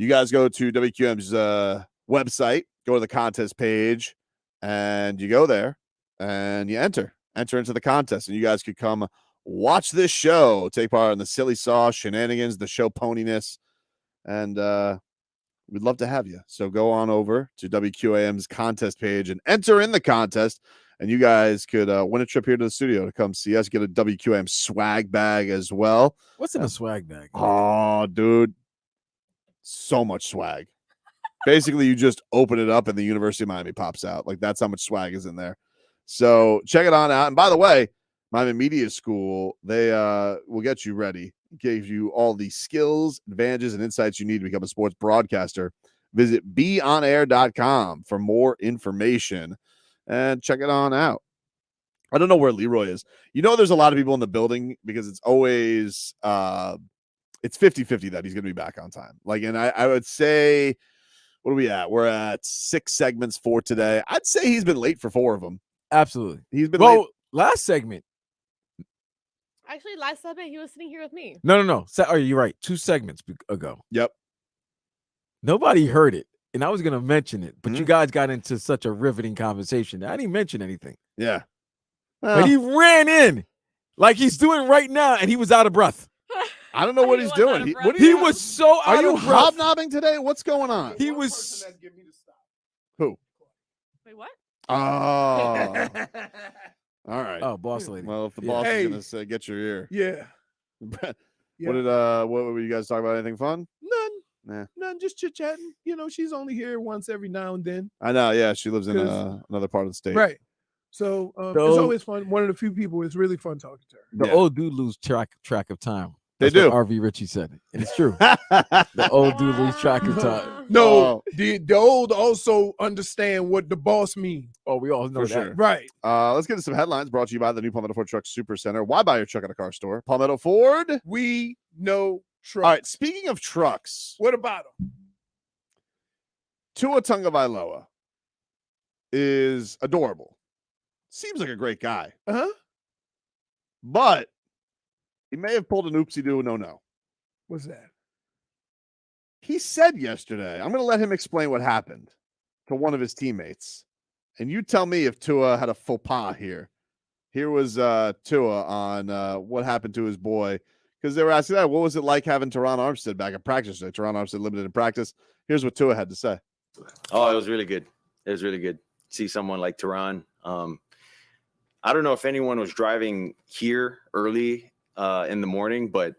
You guys go to WQM's website, go to the contest page, and you go there and you enter into the contest, and you guys could come watch this show, take part in the silly sauce, shenanigans, the show poniness, and we'd love to have you. So go on over to WQAM's contest page and enter in the contest, and you guys could win a trip here to the studio to come see us, get a WQAM swag bag as well. What's in a swag bag? Oh, dude, so much swag. Basically, you just open it up and the University of Miami pops out. Like, that's how much swag is in there. So check it on out. And by the way, Miami Media School, they will get you ready, give you all the skills, advantages, and insights you need to become a sports broadcaster. Visit beonair.com for more information and check it on out. I don't know where Leroy is. You know, there's a lot of people in the building because it's always it's 50-50 that he's going to be back on time. Like, and I would say, what are we at? We're at 6 segments for today. I'd say he's been late for 4 of them. Absolutely. He's been late. Last segment. Actually, last segment, he was sitting here with me. No. Oh, you're right. 2 segments ago. Yep. Nobody heard it, and I was going to mention it, but you guys got into such a riveting conversation. I didn't mention anything. Yeah. But he ran in like he's doing right now, and he was out of breath. I don't know what he's doing. He was so Are out you of breath. hobnobbing today? What's going on? He was. Who? Wait, what? Oh. All right. Oh, boss lady. Well, if the boss is going to say, get your ear. Yeah. What were you guys talking about? Anything fun? None, just chit-chatting. You know, she's only here once every now and then. I know, yeah. She lives in another part of the state. Right. So it's always fun. One of the few people, it's really fun talking to her. The old dude lose track of time. That's That's do. what RV Richie said it. And it's true. The old dude lose track of time. No, the old also understand what the boss means. Oh, we all know For that. sure. Right. Let's get into some headlines brought to you by the new Palmetto Ford Truck Super Center. Why buy your truck at a car store? Palmetto Ford. We know trucks. All right, speaking of trucks, What about them? Tua Tagovailoa is adorable. Seems like a great guy. Uh-huh. But he may have pulled an oopsie-doo no. What's that? He said yesterday, I'm going to let him explain what happened to one of his teammates. And you tell me if Tua had a faux pas here. Here was Tua on what happened to his boy. Because they were asking that, what was it like having Terron Armstead back in practice? Terron Armstead limited in practice. Here's what Tua had to say. Oh, it was really good. It was really good. See someone like Terron. I don't know if anyone was driving here early in the morning, but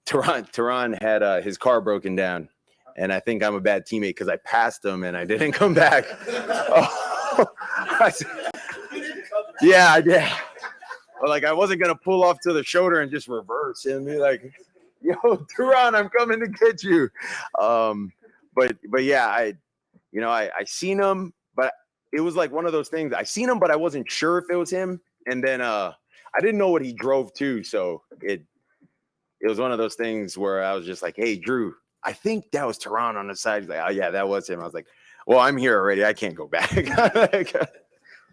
Terron had his car broken down, and I think I'm a bad teammate because I passed him and I didn't come back. Yeah, I did. But like I wasn't gonna pull off to the shoulder and just reverse and be like, "Yo, Terron, I'm coming to get you." But yeah, I seen him, but it was like one of those things. I seen him, but I wasn't sure if it was him. And then I didn't know what he drove to, so it was one of those things where I was just like, "Hey, Drew, I think that was Terron on the side." He's like, "Oh yeah, that was him." I was like, "Well, I'm here already. I can't go back."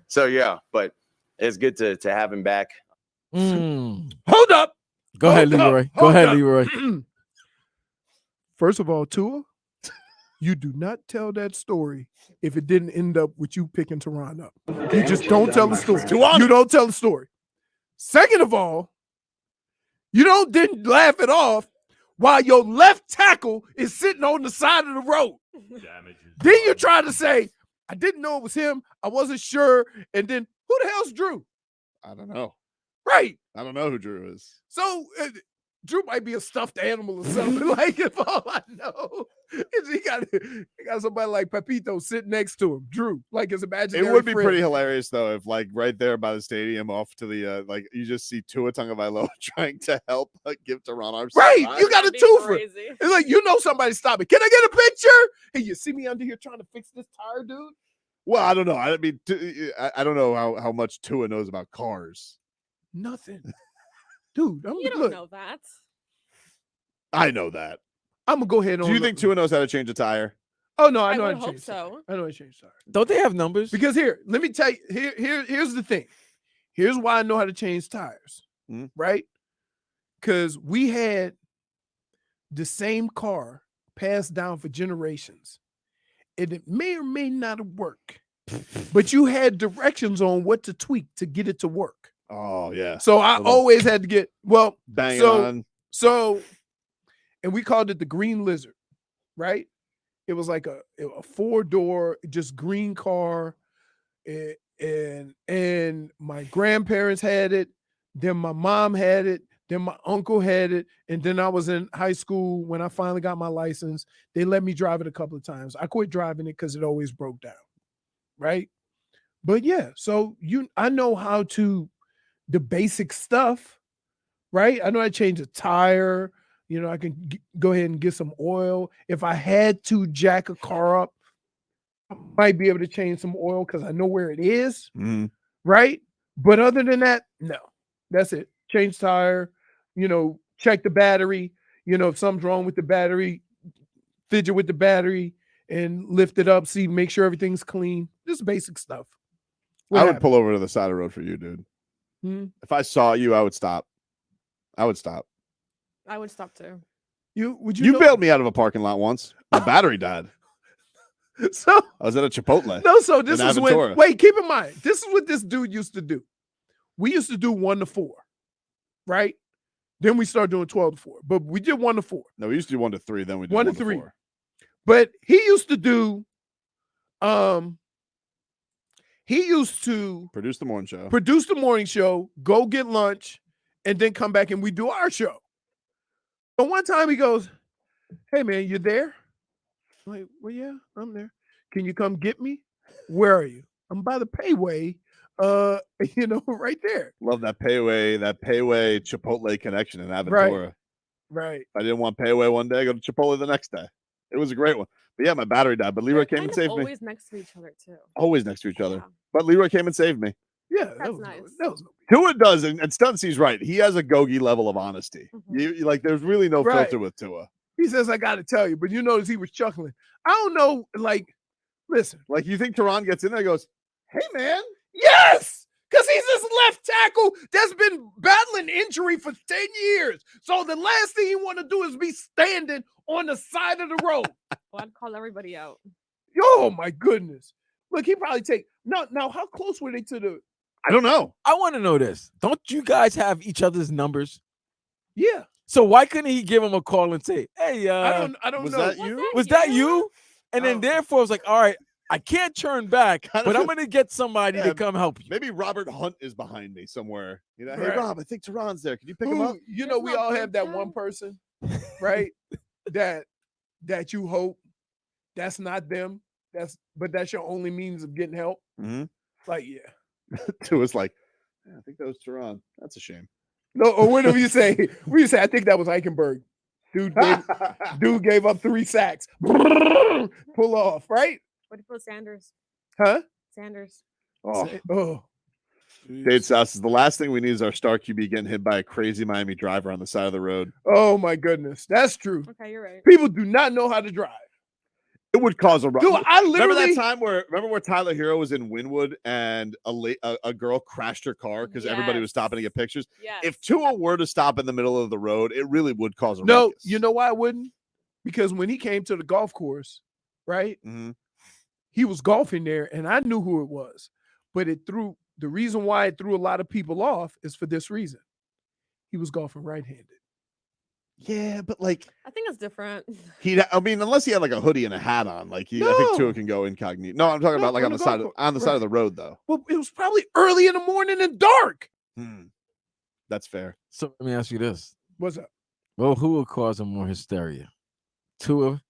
So yeah, but it's good to have him back. Hold up. Go ahead, Leroy. Go ahead, Leroy. First of all, Tua, you do not tell that story if it didn't end up with you picking Terron up. You just don't tell the story. You don't tell the story. Second of all, you didn't laugh it off while your left tackle is sitting on the side of the road. Then you try to say, I didn't know it was him. I wasn't sure. And then who the hell's Drew? I don't know. Right. I don't know who Drew is. So Drew might be a stuffed animal or something. Like, if all I know is he got somebody like Pepito sitting next to him. Drew, like his imaginary It would be friend. pretty hilarious though if like right there by the stadium off to the like you just see Tua Tagovailoa trying to help give Terron Armstead. Right. You got a twofer. Crazy. It's like, somebody stop me. Can I get a picture? Hey, you see me under here trying to fix this tire, dude? Well, I don't know. I mean, I don't know how much Tua knows about cars. Nothing. Dude, You don't know that. I know that. I'm going to go ahead and Do you think Tua knows how to change a tire? Oh, no, I know would how to hope change so. tire. I know how to change tire. Don't they have numbers? Because here, let me tell you, here's the thing. Here's why I know how to change tires, right? Because we had the same car passed down for generations. And it may or may not work, but you had directions on what to tweak to get it to work. Oh yeah. So I always had to get Bang it so on. so, and we called it the Green Lizard, right? It was like a 4-door, just green car, and my grandparents had it. Then my mom had it. Then my uncle had it. And then I was in high school when I finally got my license. They let me drive it a couple of times. I quit driving it because it always broke down, right? But yeah, so I know how to the basic stuff, right? I know how to change a tire. I can go ahead and get some oil. If I had to jack a car up, I might be able to change some oil because I know where it is, right? But other than that, no. That's it. Change tire, check the battery. If something's wrong with the battery, fidget with the battery and lift it up, make sure everything's clean. Just basic stuff. I would pull over to the side of the road for you, dude. If I saw you, I would stop. I would stop too. You bailed me out of a parking lot once. My battery died. So I was at a Chipotle. No, so this is Aventura. wait, keep in mind, this is what this dude used to do. We used to do 1 to 4, right? Then we started doing 12 to 4, but we did 1 to 4. No, we used to do 1 to 3. Then we did 1 1 to 3. 4. But he used to do, Produce the morning show, go get lunch, and then come back and we do our show. But one time he goes, "Hey man, you there?" I'm like, "Well, yeah, I'm there. Can you come get me? Where are you?" "I'm by the payway, right there." Love that payway Chipotle connection in Aventura. Right. If I didn't want payway one day, go to Chipotle the next day. It was a great one. But yeah, my battery died. But Leroy came and saved me. Always next to each other too. Always next to each other. But Leroy came and saved me. Yeah, that's nice. Tua does, and Stunsy's right. He has a Gogi level of honesty. You like, there's really no filter with Tua. He says, "I got to tell you," but you notice he was chuckling. I don't know, listen. Like, you think Terron gets in there and goes, "Hey, man." Yes, because he's this left tackle that's been battling injury for 10 years. So the last thing he want to do is be standing on the side of the road. Well, I'd call everybody out. Oh, my goodness. Look, he probably take – now, how close were they to the – I don't know. I want to know this. Don't you guys have each other's numbers? Yeah. So why couldn't he give him a call and say, "Hey, I don't was know. that you? Was that you?" And then therefore I was like, "All right, I can't turn back, but I'm gonna get somebody to come help you." Maybe Robert Hunt is behind me somewhere. Hey Right. Rob, I think Terron's there. Can you pick him up? We all have that one person, right? that you hope that's not them. But that's your only means of getting help. Like, yeah. Tua's like, "Yeah, I think that was Terron. That's a shame." No, or what do you say? We say, "I think that was Eichenberg." Dude gave up 3 sacks. Pull off, right? What if it was Sanders? Huh? Sanders. Oh. Dave South says the last thing we need is our star QB getting hit by a crazy Miami driver on the side of the road. Oh my goodness, that's true. Okay, you're right. People do not know how to drive. It would cause a rush. Dude, I remember literally that time where Tyler Hero was in Wynwood and a girl crashed her car because everybody was stopping to get pictures. Yes. If Tua were to stop in the middle of the road, it really would cause a No, ruckus. you know why I wouldn't? Because when he came to the golf course, right? He was golfing there, and I knew who it was. But the reason why it threw a lot of people off is for this reason. He was golfing right-handed. Yeah, but like, I think it's different. Unless he had like a hoodie and a hat on, I think Tua can go incognito. No, I'm talking about like on the side of the road though. Well, it was probably early in the morning and dark. That's fair. So let me ask you this: What's up? Well, who will cause more hysteria, Tua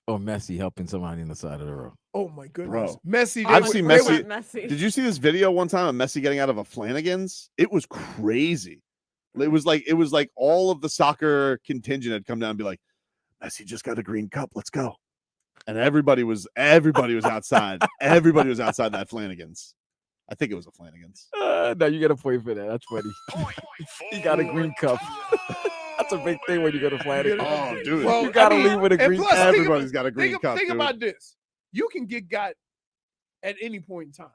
or Messi helping somebody on the side of the road? Oh my goodness, Bro. Messi! I've seen Messi. Did you see this video one time of Messi getting out of a Flanagan's? It was crazy. It was like all of the soccer contingent had come down and be like, "Messi just got a green cup. Let's go." And everybody was outside. Everybody was outside that Flanagan's. I think it was a Flanagan's. No, you get a point for that. That's funny. He got a green cup. That's a big thing when you go to Flanagan's. Oh, dude. You gotta leave with a green cup. Everybody's got a green cup. Think about this. You can get got at any point in time.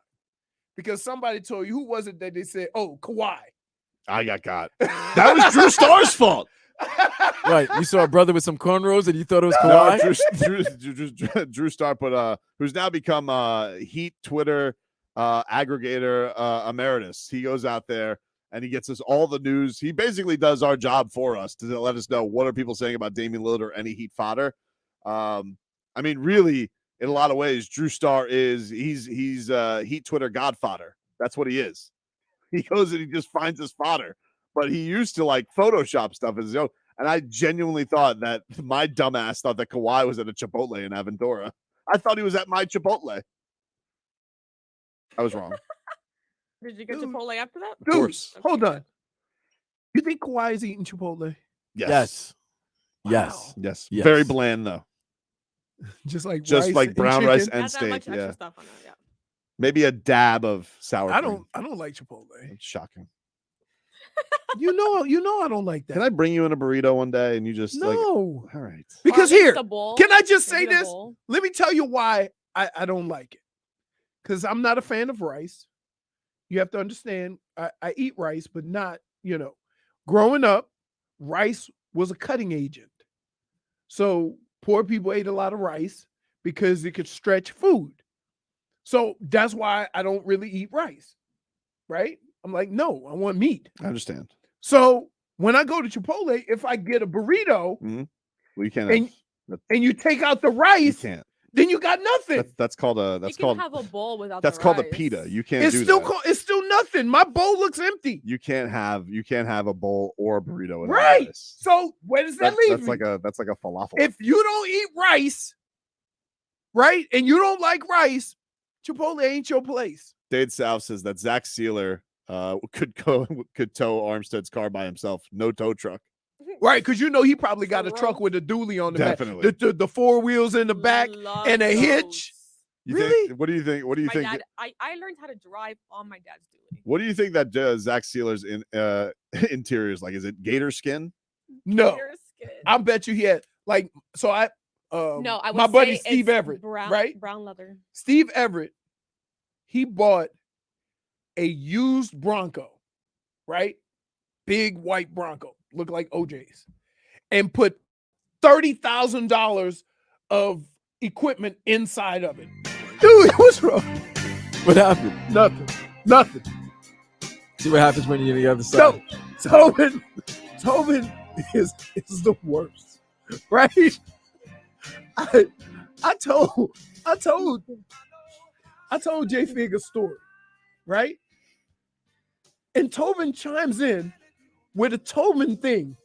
Because somebody told you, who was it that they said, "Oh, Kawhi." I got. That was Drew Starr's fault. Right. You saw a brother with some cornrows and you thought it was No, Kawhi? Drew Star put who's now become Heat Twitter aggregator emeritus. He goes out there and he gets us all the news. He basically does our job for us to let us know what are people saying about Damian Lillard or any Heat fodder. I mean, really, in a lot of ways, Drew Star he's Heat Twitter godfather. That's what he is. He goes and he just finds his fodder. But he used to like Photoshop stuff as his own. And I genuinely thought that my dumbass thought that Kawhi was at a Chipotle in Aventura. I thought he was at my Chipotle. I was wrong. Did you get Chipotle after that? Of course. Hold on. You think Kawhi is eating Chipotle? Yes. Wow. Yes. Yes. Yes. Very bland though. Just like Brown rice chicken? and Not that much steak. extra Yeah. stuff on it. Yeah. Maybe a dab of sour I cream. don't like Chipotle. It's shocking. You know I don't like that. Can I bring you in a burrito one day and you just like No. all right. Because Or at least here, a bowl. can I just say Maybe a this? bowl. Let me tell you why I don't like it. Because I'm not a fan of rice. You have to understand, I eat rice, but not, growing up, rice was a cutting agent. So poor people ate a lot of rice because it could stretch food. So that's why I don't really eat rice, right? I'm like, no, I want meat. I understand. So when I go to Chipotle, if I get a burrito Well, you can't and, have, and you take out the you rice, can't. then you got nothing. That's called a You can have a bowl without that's the called a rice. pita. You can't It's do still that. it's still nothing. My bowl looks empty. You can't have a bowl or a burrito without Right. rice. So where does that leave me? That's like a falafel. If you don't eat rice, right, and you don't like rice, Chipotle ain't your place. Dade South says that Zach Sealer could tow Armstead's car by himself. No tow truck. Right, because he probably got a For truck real? with a dually on the Definitely. back. The four wheels in the back. Love and a those. hitch. You Really? Think, what do you think? What do you My think? dad, I learned how to drive on my dad's dually. What do you think that Zach Sealer's interior is like? Is it gator skin? No, Your skin. I bet you he had so I No, I would my buddy say Steve it's Everett, brown, right? Brown leather. Steve Everett, he bought a used Bronco, right? Big white Bronco, looked like OJ's, and put $30,000 of equipment inside of it. Dude, what's wrong? What happened? Nothing. See what happens when you're on the other side. So Tobin is the worst, right? I told Jay Fig a story, right? And Tobin chimes in with a Tobin thing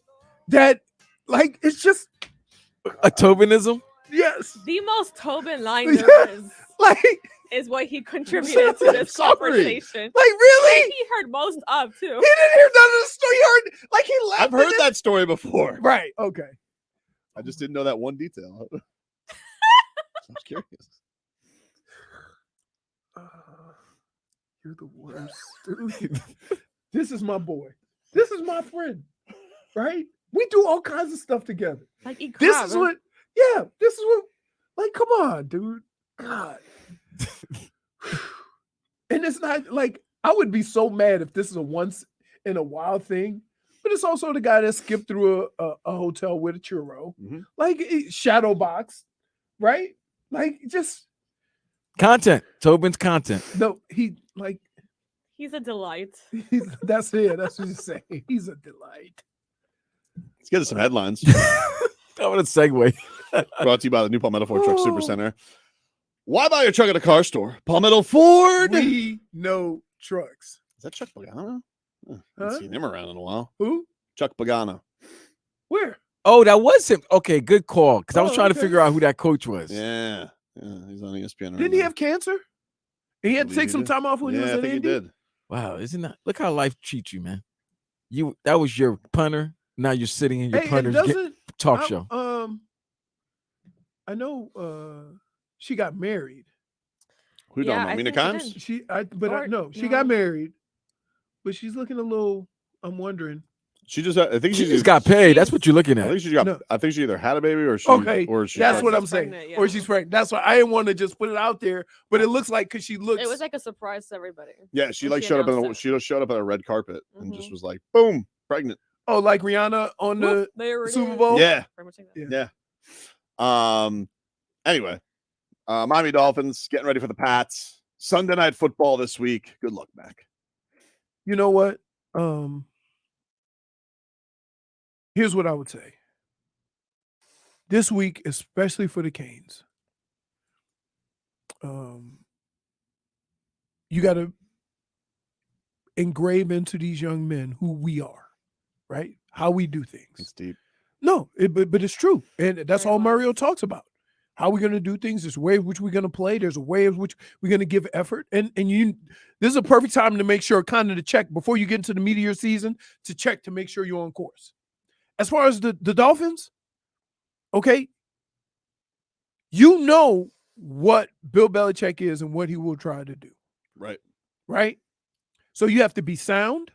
that, like, it's just A Tobinism? yes, The most Tobin line Yeah. there like is what he contributed to this Sorry. conversation. really. He heard most of too. He didn't hear none of the story. He heard like he laughed. I've heard at it. that story before. Right. Okay. I just didn't know that one detail. I was curious. You're the worst, dude. This is my boy. This is my friend. Right? We do all kinds of stuff together. Like eat This crab, is huh? what, yeah, this is what, like, come on, dude. God. And it's not like, I would be so mad if this is a once in a while thing, but it's also the guy that skipped through a hotel with a churro, like shadow box, right? Like, just, Content. Tobin's content. no, he, like, He's a delight. that's it. That's what he's saying. He's a delight. Let's get to some headlines. That was a segue. Brought to you by the new Palmetto Ford Truck Super Center. Why buy your truck at a car store? Palmetto Ford. We know trucks. Is that Chuck Pagano? I Huh? haven't seen him around in a while. Who? Chuck Pagano. Where? Oh, that was him. Okay, good call. Because I was Oh, trying okay. to figure out who that coach was. Yeah. He's on ESPN. right Didn't he now. have cancer? He had to believe take he some did. time off when he was Yeah, I in think he Indy. did. Wow, isn't that? Look how life treats you, man. That was your punter. Now you're sitting in your Hey, and punter's doesn't talk I- show. I know she got married. Who Yeah, don't know? I Mina think Kimes? she did. But no, she got married, but she's looking a little. I'm wondering. She just, I think She she just got paid. That's what you're looking I at. think she got. No. I think she either had a baby or she. Okay, or she. that's tried what to- I'm saying. pregnant, Or yeah. she's pregnant. That's why I didn't want to just put it out there, but it looks like because she looks. It was like a surprise to everybody. Yeah, she when like she showed up announced it. she showed up on a red carpet and just Mhm. was like, boom, pregnant. Oh, like Rihanna on the There it Super is. Bowl? Yeah. Very much like that. Yeah. Yeah. Anyway, Miami Dolphins getting ready for the Pats. Sunday night football this week. Good luck, Mac. You know what? Here's what I would say. This week, especially for the Canes, you got to engrave into these young men who we are, right? How we do things. It's deep. No, but it's true. And that's Very all Mario wise. talks about. How we're going to do things. There's a way in which we're going to play. There's a way in which we're going to give effort. And this is a perfect time to make sure, kind of to check before you get into the meat of your season, to check to make sure you're on course. As far as the Dolphins, okay, you know what Bill Belichick is and what he will try to do. Right? So you have to be sound.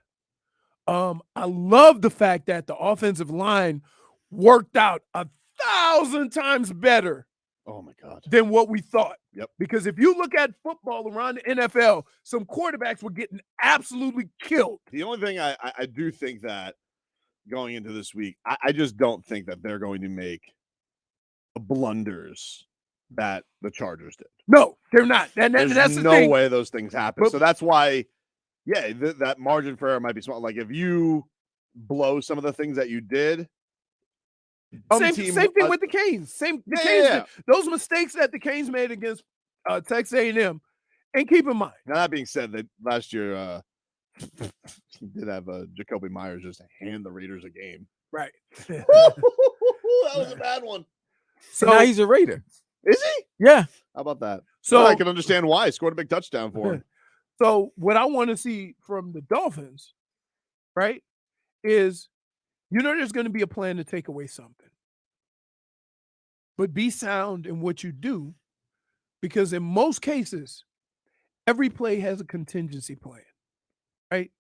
I love the fact that the offensive line worked out 1,000 times better Oh my God. than what we thought. Yep. Because if you look at football around the NFL, some quarterbacks were getting absolutely killed. The only thing I do think that going into this week, I just don't think that they're going to make the blunders that the Chargers did. No, they're not. And There's that's the no thing. way those things happen. But- So that's why, yeah, that margin for error might be small. Like if you blow some of the things that you did, Same thing with the Canes. The Canes yeah. those mistakes that the Canes made against Texas A&M. And keep in mind, Now that being said, that last year did have Jacoby Myers just hand the Raiders a game. right? That was a bad one. So now he's a Raider. Is he? Yeah. How about that? So I can understand why. He scored a big touchdown for him. So what I want to see from the Dolphins, right, is there's going to be a plan to take away something. But be sound in what you do, because in most cases, every play has a contingency plan, right?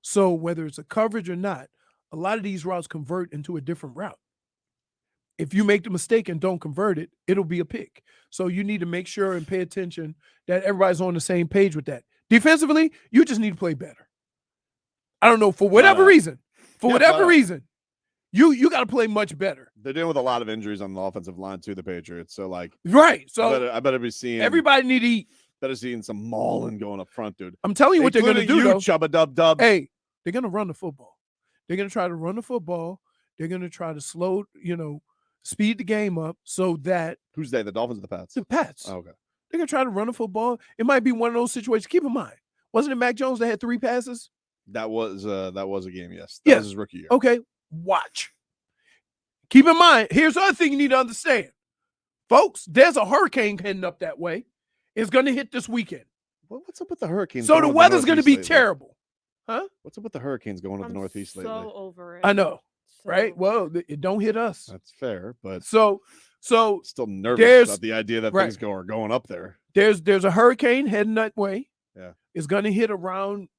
So whether it's a coverage or not, a lot of these routes convert into a different route. If you make the mistake and don't convert it, it'll be a pick. So you need to make sure and pay attention that everybody's on the same page with that. Defensively, you just need to play better. I don't know, for whatever reason. For whatever reason, you got to play much better. They're dealing with a lot of injuries on the offensive line too, the Patriots. So like, right. So I better be seeing everybody need to eat. Better seeing some mauling going up front, dude. I'm telling you what they're going to do, though. Chubba dub dub. Hey, they're going to run the football. They're going to try to run the football. They're going to try to slow, speed the game up so that who's they? The Dolphins or the Pats? The Pats. Oh, okay. They're gonna try to run the football. It might be one of those situations. Keep in mind, wasn't it Mac Jones that had 3 passes? That was a game. Yes, Yeah. That was his rookie year. Okay, watch. Keep in mind. Here's the other thing you need to understand, folks. There's a hurricane heading up that way. It's gonna hit this weekend. What's up with the hurricanes? So the weather's gonna be terrible, huh? What's up with the hurricanes going to the Northeast lately? So over it. I know. So Right? Well, it don't hit us. That's fair, but So still nervous about the idea that things are going up there. There's a hurricane heading that way. Yeah. It's gonna hit around,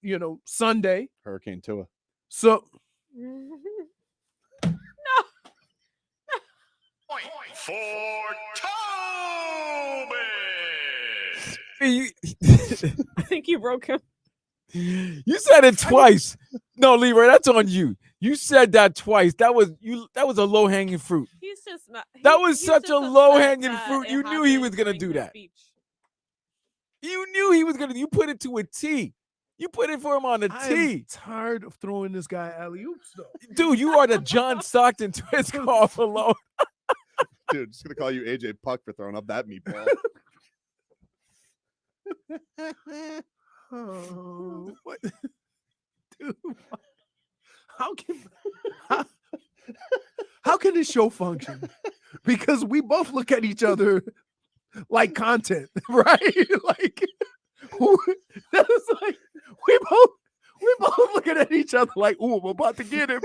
Sunday. Hurricane Tua. So Point for Tobin. I think you broke him. You said it twice. No, Leroy, that's on you. You said that twice. That was a low-hanging fruit. He's just not. That was he's such just a upset low-hanging that fruit. it You knew he was happened gonna during do his that. speech. You knew he was gonna. You put it to a T. You put it for him on a I'm T. tired of throwing this guy alley-oops, though. Dude, you are the John Stockton to his call for low. Dude, just gonna call you AJ Puck for throwing up that meatball. Oh, what? Dude, how can this show function? Because we both look at each other like content, right? Like that's like we both looking at each other like, ooh, I'm about to get him.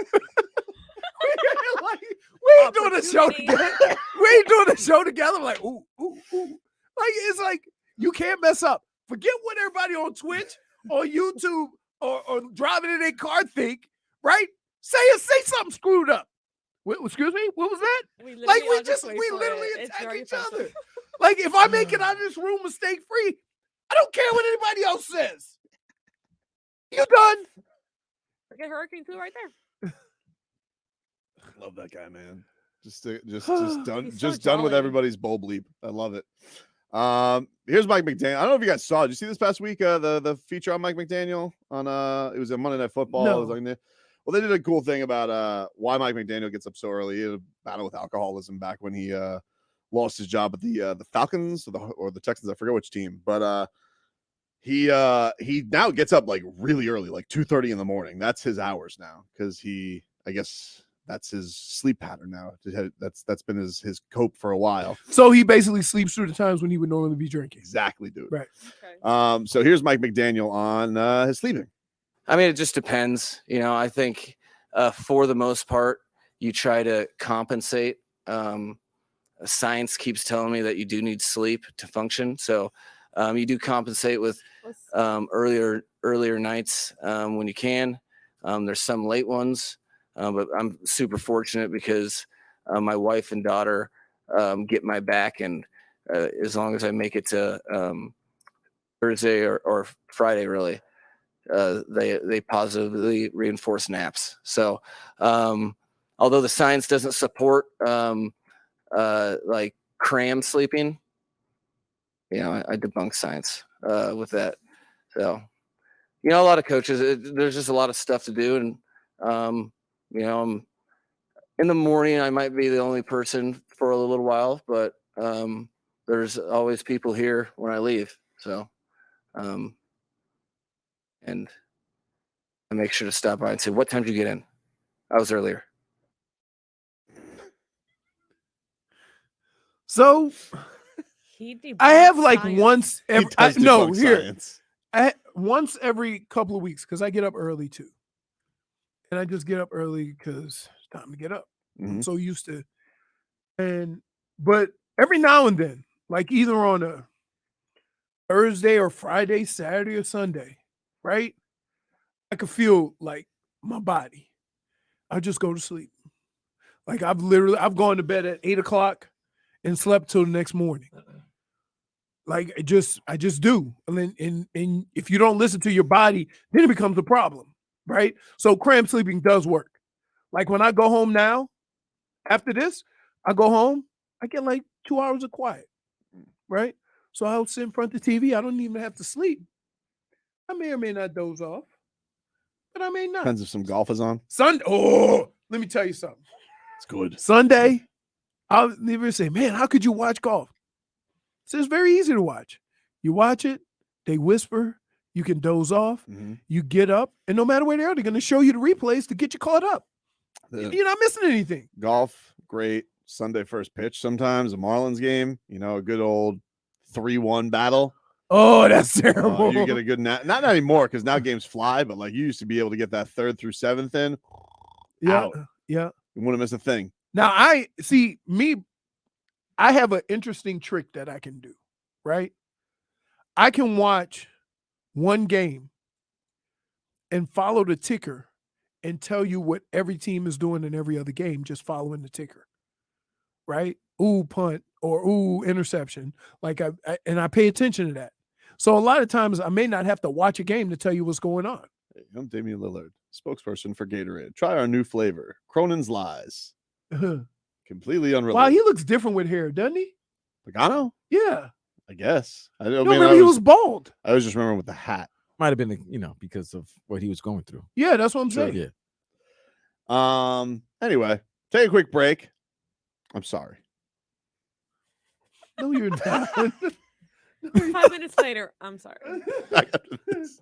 Like, we ain't doing a show together. We ain't doing a show together. Like, ooh, ooh, ooh. Like, it's like you can't mess up. Forget what everybody on Twitch or YouTube or driving in their car think, right? Say something screwed up. Excuse me? What was that? We Like literally we literally It's attack very each other. offensive. Like if I make it out of this room mistake free, I don't care what anybody else says. You done? Forget Hurricane 2 right there. Love that guy, man. Just done, He's so done with jolly. everybody's bull bleep. I love it. Here's Mike McDaniel. I don't know if you guys saw. Did you see this past week? The feature on Mike McDaniel on it was a Monday Night Football. No. It was on there. Well, they did a cool thing about why Mike McDaniel gets up so early. He had a battle with alcoholism back when he lost his job at the Falcons or the Texans. I forget which team, but he now gets up like really early, like 2:30 in the morning. That's his hours now because I guess that's his sleep pattern now. That's been his cope for a while. So he basically sleeps through the times when he would normally be drinking. Exactly, dude. Right. Okay. So here's Mike McDaniel on his sleeping. I mean, it just depends. I think for the most part, you try to compensate. Science keeps telling me that you do need sleep to function. So you do compensate with earlier nights when you can. There's some late ones, but I'm super fortunate because my wife and daughter get my back. And as long as I make it to Thursday or Friday, really, they positively reinforce naps. So although the science doesn't support like cram sleeping, I debunk science with that. So a lot of coaches, there's just a lot of stuff to do, and I'm in the morning I might be the only person for a little while, but there's always people here when I leave. So and I make sure to stop by and say, what time did you get in? I was earlier. So He I have debunks like science. once He every does debunk science. once every couple of weeks because I get up early too. And I just get up early because it's time to get up. I'm Mhm. so used to. But every now and then, like either on a Thursday or Friday, Saturday or Sunday, right? I could feel like my body. I just go to sleep. Like I've gone to bed at 8:00 and slept till the next morning. Like I just do. And then and if you don't listen to your body, then it becomes a problem, right? So cram sleeping does work. Like when I go home now, after this, I go home, I get like 2 hours of quiet, right? So I'll sit in front of the TV. I don't even have to sleep. I may or may not doze off, but I may not. Depends if some golf is on. Sunday. Oh, let me tell you something. It's good. Sunday, I'll never say, man, how could you watch golf? So it's very easy to watch. You watch it, they whisper, you can doze off, Mhm. you get up, and no matter where they are, they're going to show you the replays to get you caught up. You're not missing anything. Golf, great. Sunday first pitch sometimes, a Marlins game, a good old 3-1 battle. Oh, that's terrible. You get a good nap. Not anymore because now games fly, but like you used to be able to get that 3rd through 7th in. Yeah, Out. yeah. You wouldn't miss a thing. Now, I have an interesting trick that I can do, right? I can watch one game and follow the ticker and tell you what every team is doing in every other game, just following the ticker, right? Ooh, punt or ooh, interception. Like I pay attention to that. So a lot of times I may not have to watch a game to tell you what's going on. Hey, I'm Damian Lillard, spokesperson for Gatorade. Try our new flavor, Cronin's Lies. Completely unrelated. Wow, he looks different with hair, doesn't he? Pagano? Yeah. I guess. I don't You mean, remember he was bald. I was just remembering with the hat. Might have been, because of what he was going through. Yeah, that's what I'm Sure, saying. Yeah. Anyway, take a quick break. I'm sorry. No, you're not. 5 minutes later, I'm sorry. Back after this.